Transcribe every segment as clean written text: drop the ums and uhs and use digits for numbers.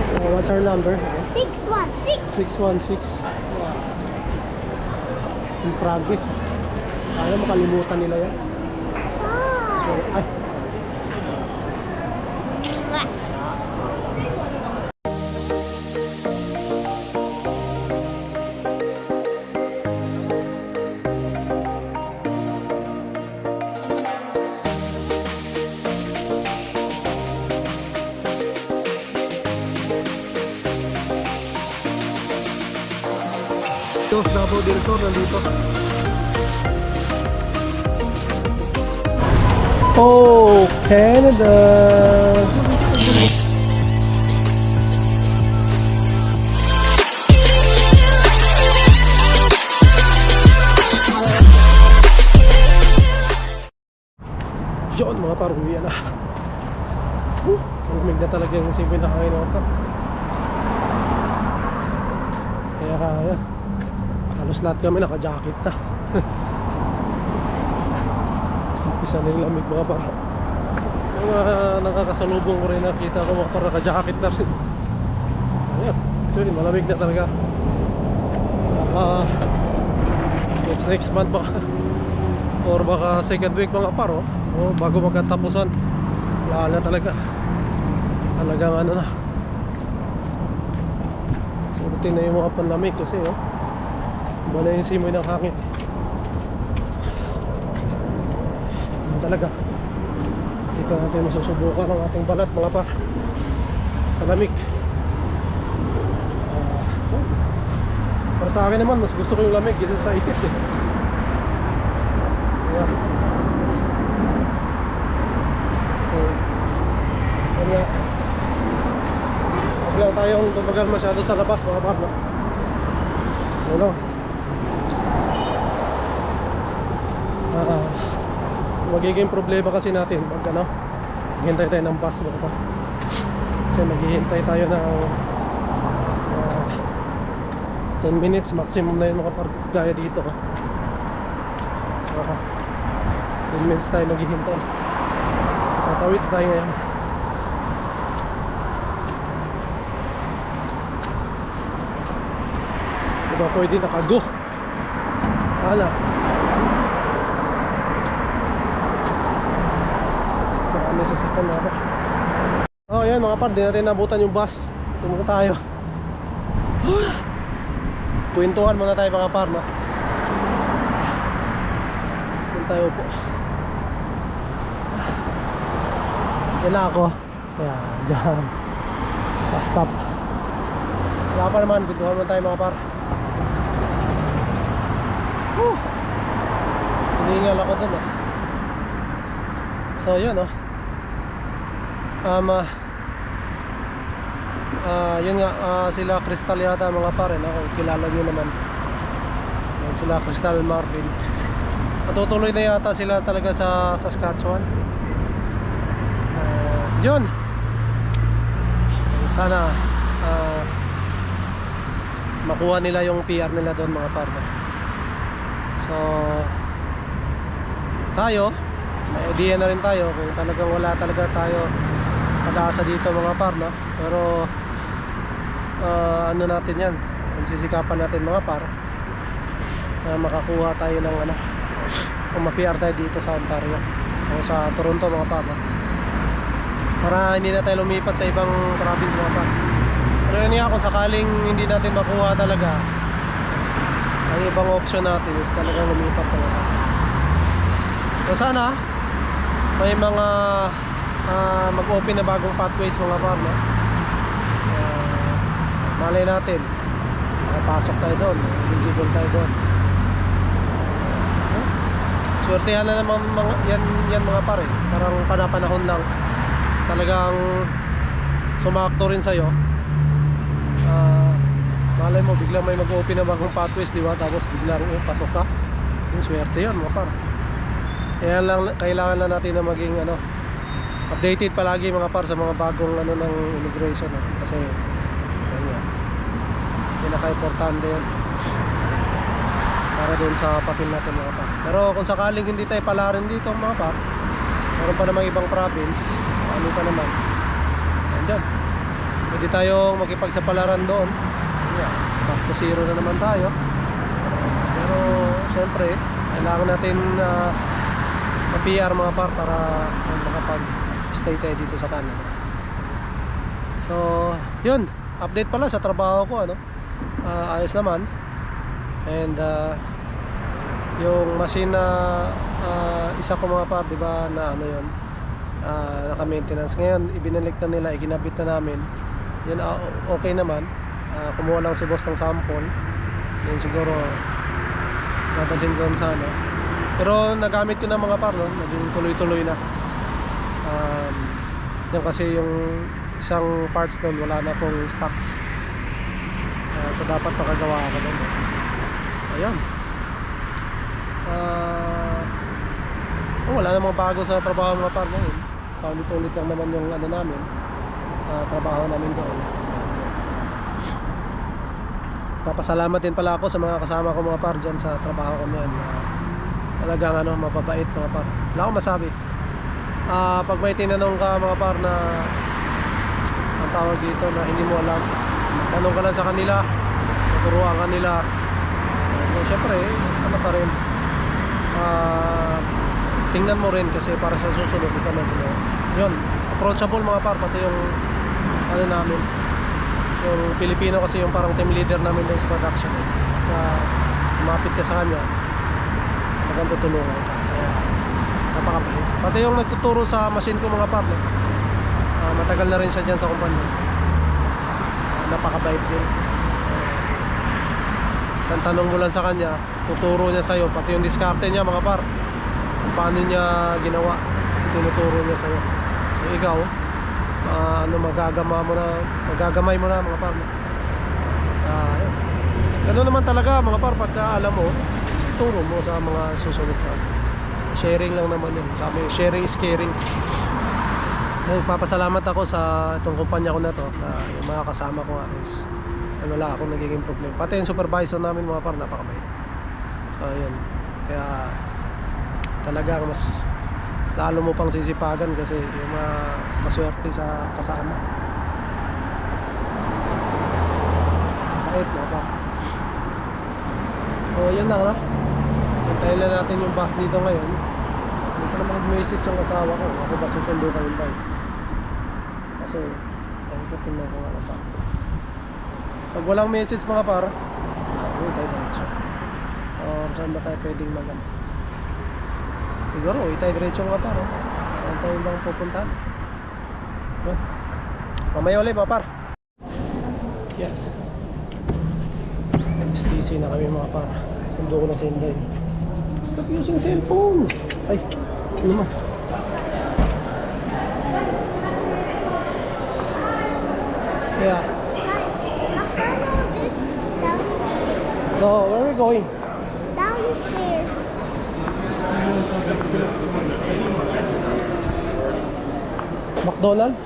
So, what's our number? 616. 616. In progress. Kaya makalimutan nila yan. So, ay. Dos Davao del Sur nandito. Oh, Canada. Yun mga paruya na. Malamig na talaga yung simoy na hangin ako. Kaya halos lahat kami naka-jacket na. Umpisa na yung lamig mga para. Yung nakakasalubong ko rin nakita ko mga para naka-jacket na rin. Ayan, so yun, malamig na talaga. Next month baka or baka second week mga paro o bago magkatapusan wala na talagang ano na surutin na yung mga panlamig kasi iba na yung simoy ng hangin talaga dito natin masusubukan ang ating balat mga par sa lamig. Para sa akin naman mas gusto ko yung lamig kaysa sa init so yun nga huwag lang tayong tumagal masyado sa labas mga par ano magiging problema kasi natin pag maghintay tayo ng bus mga par kasi maghihintay tayo ng 10 minutes maximum na yun mga par gaya dito 10 minutes tayo maghihintay tatawid tayo ngayon diba pwede nakago hala marami sasakyan na ako yan mga par di natin nabutan yung bus tumunta tayo kwentuhan muna tayo mga par tayo po yan na ako yan dyan pa-stop wala pa naman kwentuhan muna tayo mga par hiningal ako dun so yun yun nga sila Crystal yata mga par kung kilala nyo naman yan, sila Crystal Marvin matutuloy na yata sila talaga sa Saskatchewan yun sana makuha nila yung PR nila doon mga partner so tayo may idea na rin tayo kung talagang wala talaga tayo pag-aasa dito mga partner pero ano natin yan magsisikapan natin mga par makakuha tayo ng kung ma-PR tayo dito sa Ontario o sa Toronto mga par para hindi na tayo lumipat sa ibang province mga par pero yun nga kung sakaling hindi natin makuha talaga ang ibang option natin is talagang lumipat mga par so sana may mga mag-open na bagong pathways mga par malay natin pasok tayo doon eligible tayo doon swertehan na naman yan mga pare parang panapanahon lang talagang sumakto rin sa'yo malay mo biglang may mag-open na bagong pathways diba tapos biglang pasok ka yung swerte yan mga par kaya lang kailangan na natin na maging updated palagi mga par sa mga bagong ng immigration kasi pinaka-importante yan para dun sa papel natin mga par pero kung sakaling hindi tayo pala rin dito mga par meron pa namang ibang province ano pa naman andyan pwede tayong makipagsapalaran doon. Yeah, back to zero na naman tayo. Pero syempre kailangan natin ma-PR mga par para makapag-stay tayo dito sa Canada. So yun, update pala sa trabaho ko, ano, ayos naman. And yung machine na isa ko mga par, di ba, na ano yun, naka-maintenance ngayon, ibinalik na nila, iginabit na namin yun. Okay naman. Kumuha lang si boss ng sample, then siguro dadalhin zone sa ano. Pero nagamit ko na mga par, no? Naging tuloy-tuloy na. Yung kasi yung isang parts doon wala na akong stocks, so dapat makagawa ako doon. So ayun, wala namang bago sa trabaho mga par ngayon. Paulit-ulit lang naman yung ano namin, trabaho namin doon. Papasalamat din pala ako sa mga kasama ko mga par dyan sa trabaho ko na yan. Talagang ano, mababait mga par. Wala akong masabi. Pag may tinanong ka mga par na ang tawag dito na hindi mo alam, tanong ka lang sa kanila, tuturuan ka nila. So, syempre, ano pa rin, tingnan mo rin kasi para sa susunod ikaw na dito. Yun, approachable mga par, pati yung ano namin, yung Pilipino kasi yung parang team leader namin doon sa production. Lumapit ka sa kanya, maganda tulungan ka. Kaya napakabait. Pati yung nagtuturo sa machine ko mga par, no? Matagal na rin siya dyan sa kumpanya. Napakabait din. Isang tanong mo lang sa kanya, tuturo niya sa'yo, pati yung diskarte niya mga par, kung paano niya ginawa, tinuturo niya sa'yo. So ikaw, magagamay mo na mga par. Ganoon naman talaga mga par, pagka alam mo, turo mo sa mga susunod na. Sharing lang naman yun. Sabi, sharing is caring. Nagpapasalamat ako sa itong kumpanya ko na to, na yung mga kasama ko nga is wala akong nagiging problem. Pati yung supervisor namin mga par, napakabait. So yun, kaya talagang mas lalo mo pang sisipagan kasi yung maswerte sa kasama. Bait mga par. So yun lang, no? Hintayin lang natin yung bus dito ngayon. Hindi pa naman mag-message yung asawa ko, ako ba susundo kayo ba? Kasi dahil ko tingnan ko nga pa. Pag walang message mga par, uwi tayo diretso. Or saan ba tayo pwedeng magano? Siguro uwi tayo diretso mga par. Saan tayo bang pupuntahan? Mamaya ulit mga par. Yes, STC na kami mga par. Sundo ko na si Inday. Stop using cellphone. Ay, ano naman. Yeah. So, where are we going? Downstairs. McDonald's?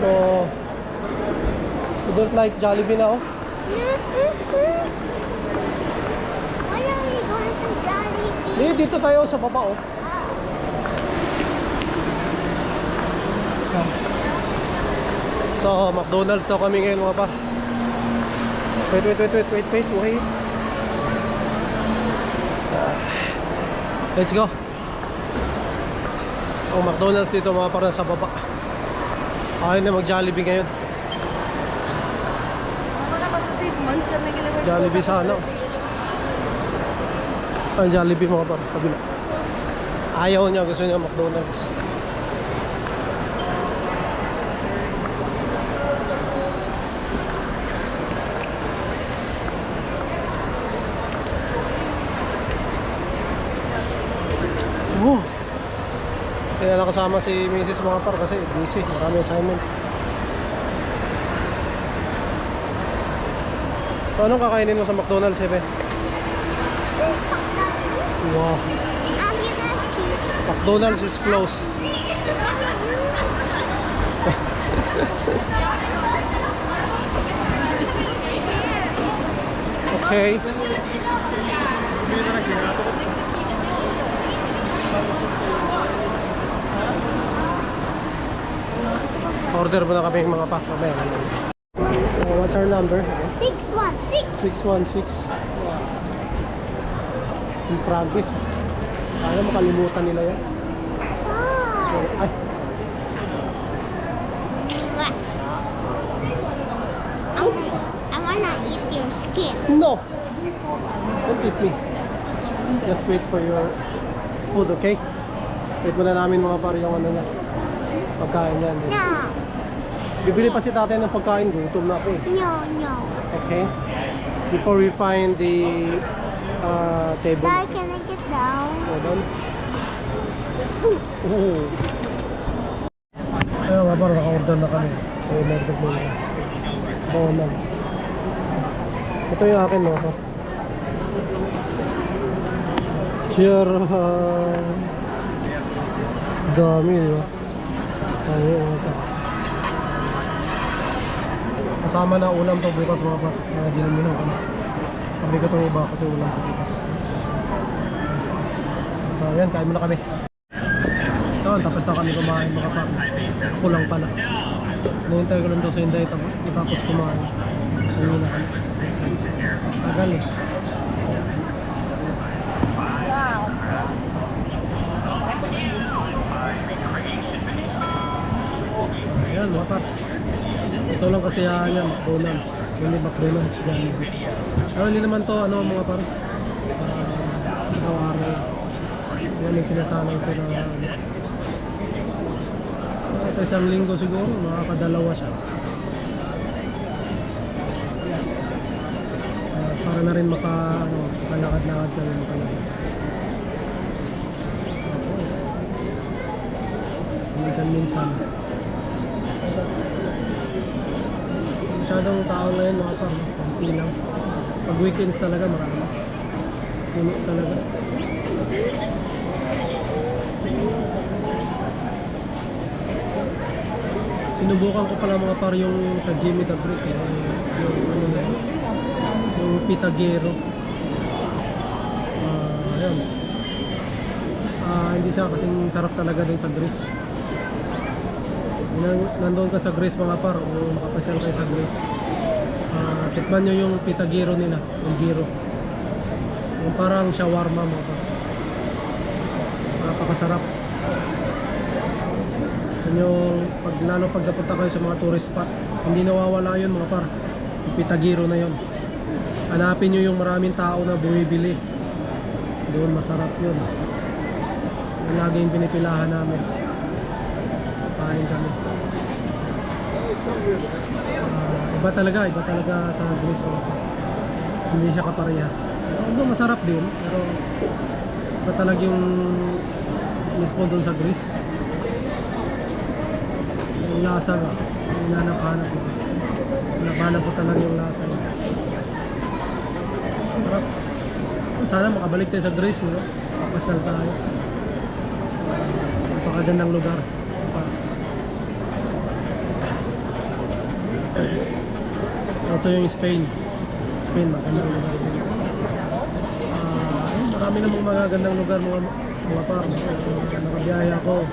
So, you don't like Jollibee now? Why are we going to Jollibee? Hindi, dito tayo sa baba oh. So, McDonald's na kami ngayon mga pa. Wait. Let's go. Ang McDonald's dito mga para sa baba. Ayaw na mag-Jollibee ngayon. Jollibee sana. Ang Jollibee mga par, kabila. Ayaw niya, gusto niya McDonald's. Kaya nakasama si Mrs. mga par kasi busy, marami assignment. So anong kakainin mo sa McDonald's, Hepe? Wow, I'm gonna choose. McDonald's is closed. Okay. Order mo na kami yung mga pack. Okay. So, what's our number? 616. 616. In progress. Kaya makalimutan nila yan. So, ay. I wanna eat your skin. No! Don't eat me. Just wait for your food, okay? Wait muna namin mga pare yung ano niya. Pagkain yan. No. Bibili pa si tatay ng pagkain. Gutom na ako eh. No. Okay? Before we find the table. Dad, can I get down? Hold on. Ayun nga parang naka-order na kami. Ayun, order mo na. Bonus. Ito yung akin, no? Cheer. Dami, di ba? Ayun, ito. Kasama na ulam to bukas mga pa. Kaya dinaminom ko na. Sabi ko itong iba kasi ulam ko bukas. So yan, kain muna kami. So, tapos na kami kumain mga pa. Kulang pala. Nahintay ko lang daw sa Inday tapos kumain. So yun na kami. Tagal eh. Ayan mga pa. Ito lang kasi yan, McDonald's. Hindi McDonald's dyan. Pero hindi naman to ano mga par. Araw-araw. Yan yung sinasanay ko na sa isang linggo siguro, makakadalawa siya. Para na rin makalakad-lakad kami makalabas. Minsan-minsan. Masyadong tao ngayon mga par, konti lang. Pag weekends talaga marami. Puno talaga. Sinubukan ko pala mga par yung sa Jimmy the Greek yung Pitagero. Ayun. Hindi siya kasing sarap talaga din sa Greece. Nandoon ka sa Greece mga par o makapasyal kayo sa Greece. Tikman nyo yung Pitagero nila, yung gyro. Yung parang shawarma mga par. Napakasarap. Yung lalo pag napunta kayo sa mga tourist spot, hindi nawawala yun mga par. Yung Pitagero na yun. Hanapin nyo yung maraming tao na bumibili. Doon masarap yun. Yung laging pinipilahan namin. Kain kami. Iba talaga sa Greece. Hindi siya kaparehas. Although masarap din, pero iba talaga yung mismo doon sa Greece. Yung lasa nga, yung hinanap-hanap ko. Hanap-hanap ko talaga yung lasa niya. Sarap. Sana makabalik tayo sa Greece, no? Papasyal tayo. Napakagandang lugar. Also yung Spain, magandang lugar din. Marami namang magagandang lugar mga par. Nakabiyahe ako.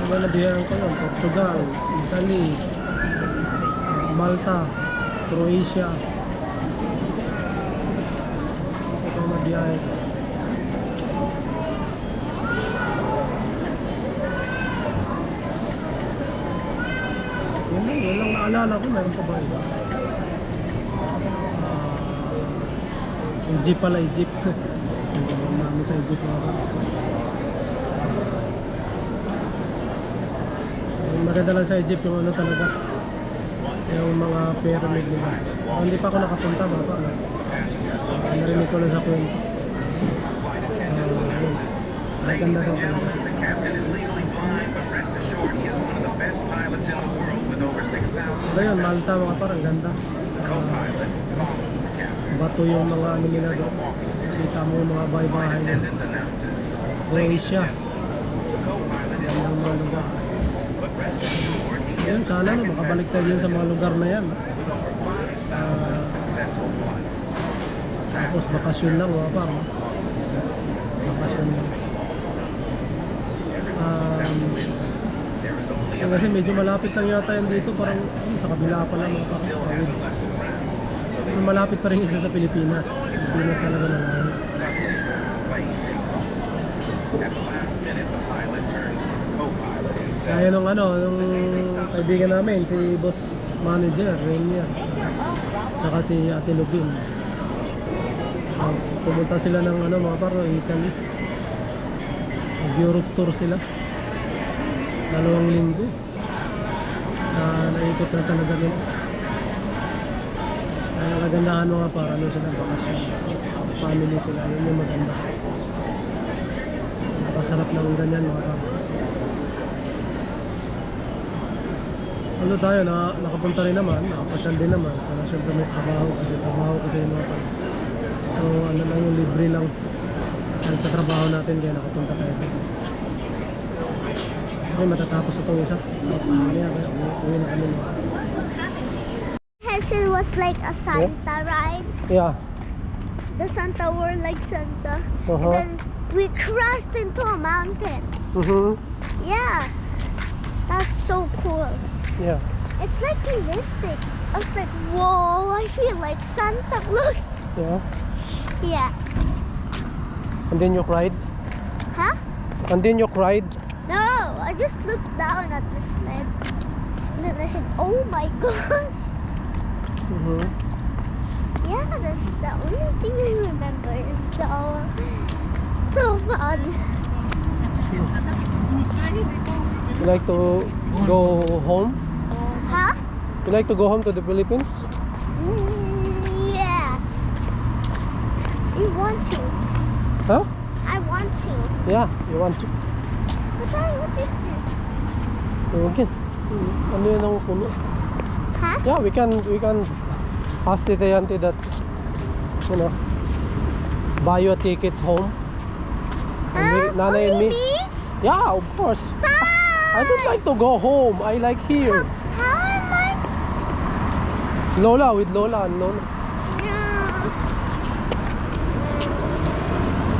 Nabiyahan ko yun, Portugal, Italy, Malta, Croatia. Ito nabiyahe ko. Yun lang naalala ko, meron pa ba iba? Egypt pala, Egypt. Mami sa Egypt mga ka. Maganda lang sa Egypt yung ano talaga, yung mga pyramid nila. Hindi pa ako nakapunta mga pa. Narinig ko lang sa kwento. Maganda daw talaga. Ayun, Malta mga parang ganda. Bato yung mga ano nila doon. Kita mo yung mga bahay-bahay nila. Croatia. Gandang mga lugar. Ayun, sana no, makabalik tayo din sa mga lugar na yan. Tapos bakasyon lang mga parang. Bakasyon lang. Kasi medyo malapit lang yata yan dito, parang sa kabila pa lang mga pakawid. So, malapit pa rin isa sa Pilipinas. Pilipinas talaga na lang. Kaya nung nung kaibigan namin, si boss manager, Rainier, tsaka si Ate Lubin. Pumunta sila ng mga paro, Italy. Nag-Europe tour sila. 2 linggo. Naikot na talaga nila. Kaya kagandahan mga para sila bakasyon. Family sila, yun yung maganda. Napasarap ng ganyan mga para. Tayo, nakapunta rin naman, nakapasyal din naman. Para syempre may trabaho kasi yung mga para. So lang yung libre lang. Dahil sa trabaho natin kaya nakapunta tayo. Okay, matatapos itong isa. Tapos uwi na kami. It was like a Santa ride. Yeah. The Santa were like Santa. Uh-huh. And then we crashed into a mountain. Mm-hmm. Yeah. That's so cool. Yeah. It's like realistic. I was like, whoa, I feel like Santa Claus. Yeah. Yeah. And then you cried? Huh? And then you cried? No, I just looked down at the sled. And then I said, oh my gosh. Mm-hmm. Yeah, that's the only thing I remember is so fun. You like to go home? Huh? You like to go home to the Philippines? Yes. I want to. Huh? I want to. Yeah, you want to? What is this? Okay. Ano yun ang puno? Huh? Yeah, we can ask the auntie that, buy your tickets home. Huh? Nanay and Only me. me? Yeah, of course. I don't like to go home. I like here. How am I? Lola, with Lola and Lola. No.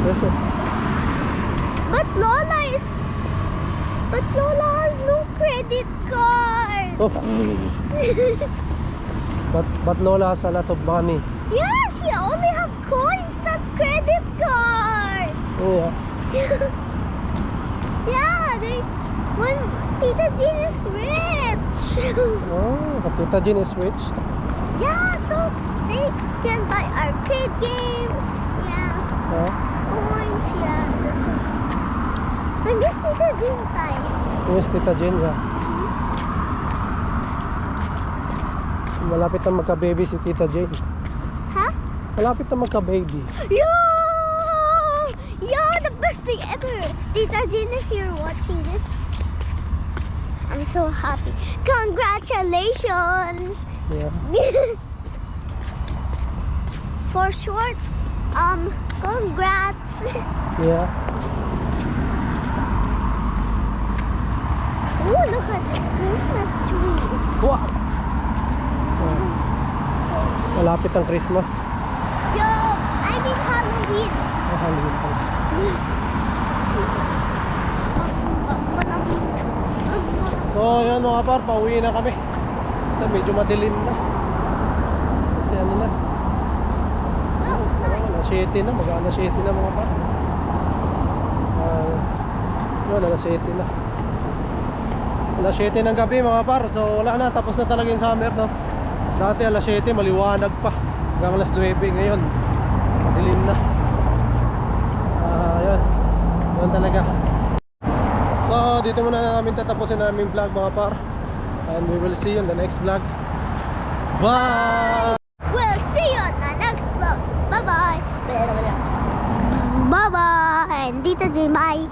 Yes, sir. But Lola has no credit card. Oh. But Lola has a lot of money. Yeah, she only have coins, not credit card. Yeah. Yeah, when Tita Jean is rich. Oh, Tita Jean is rich. Yeah, so they can buy arcade games. Yeah, Huh? coins. Yeah, that's it. I miss Tita Jean time. Yes, Tita Jean, yeah. Malapit na magka-baby si Tita Jean. Huh? Malapit na magka-baby. Yeah, the best thing ever. Tita Jean, if you're watching this, I'm so happy. Congratulations. Yeah. For short, congrats. Yeah. Ooh, look at this Christmas tree. Wow. Oh. Malapit ang Christmas. Yo, I mean Halloween. Oh, Halloween pa. So, yun mga par, pauwi na kami. Ito, medyo madilim na. Kasi na. Alas 7 na, mag-alas 7 na mga par. Yun, alas 7 na. Alas 7 ng gabi mga par. So wala na, tapos na talaga yung summer, no? Dati alas 7, maliwanag pa. Hanggang alas 9 ngayon. Madilim na. Yun. Yun talaga. So dito muna namin tatapusin naming vlog mga par. And we will see you in the next vlog. Bye! We'll see you on the next vlog. Bye-bye. Bye-bye. Tita Jean, bye.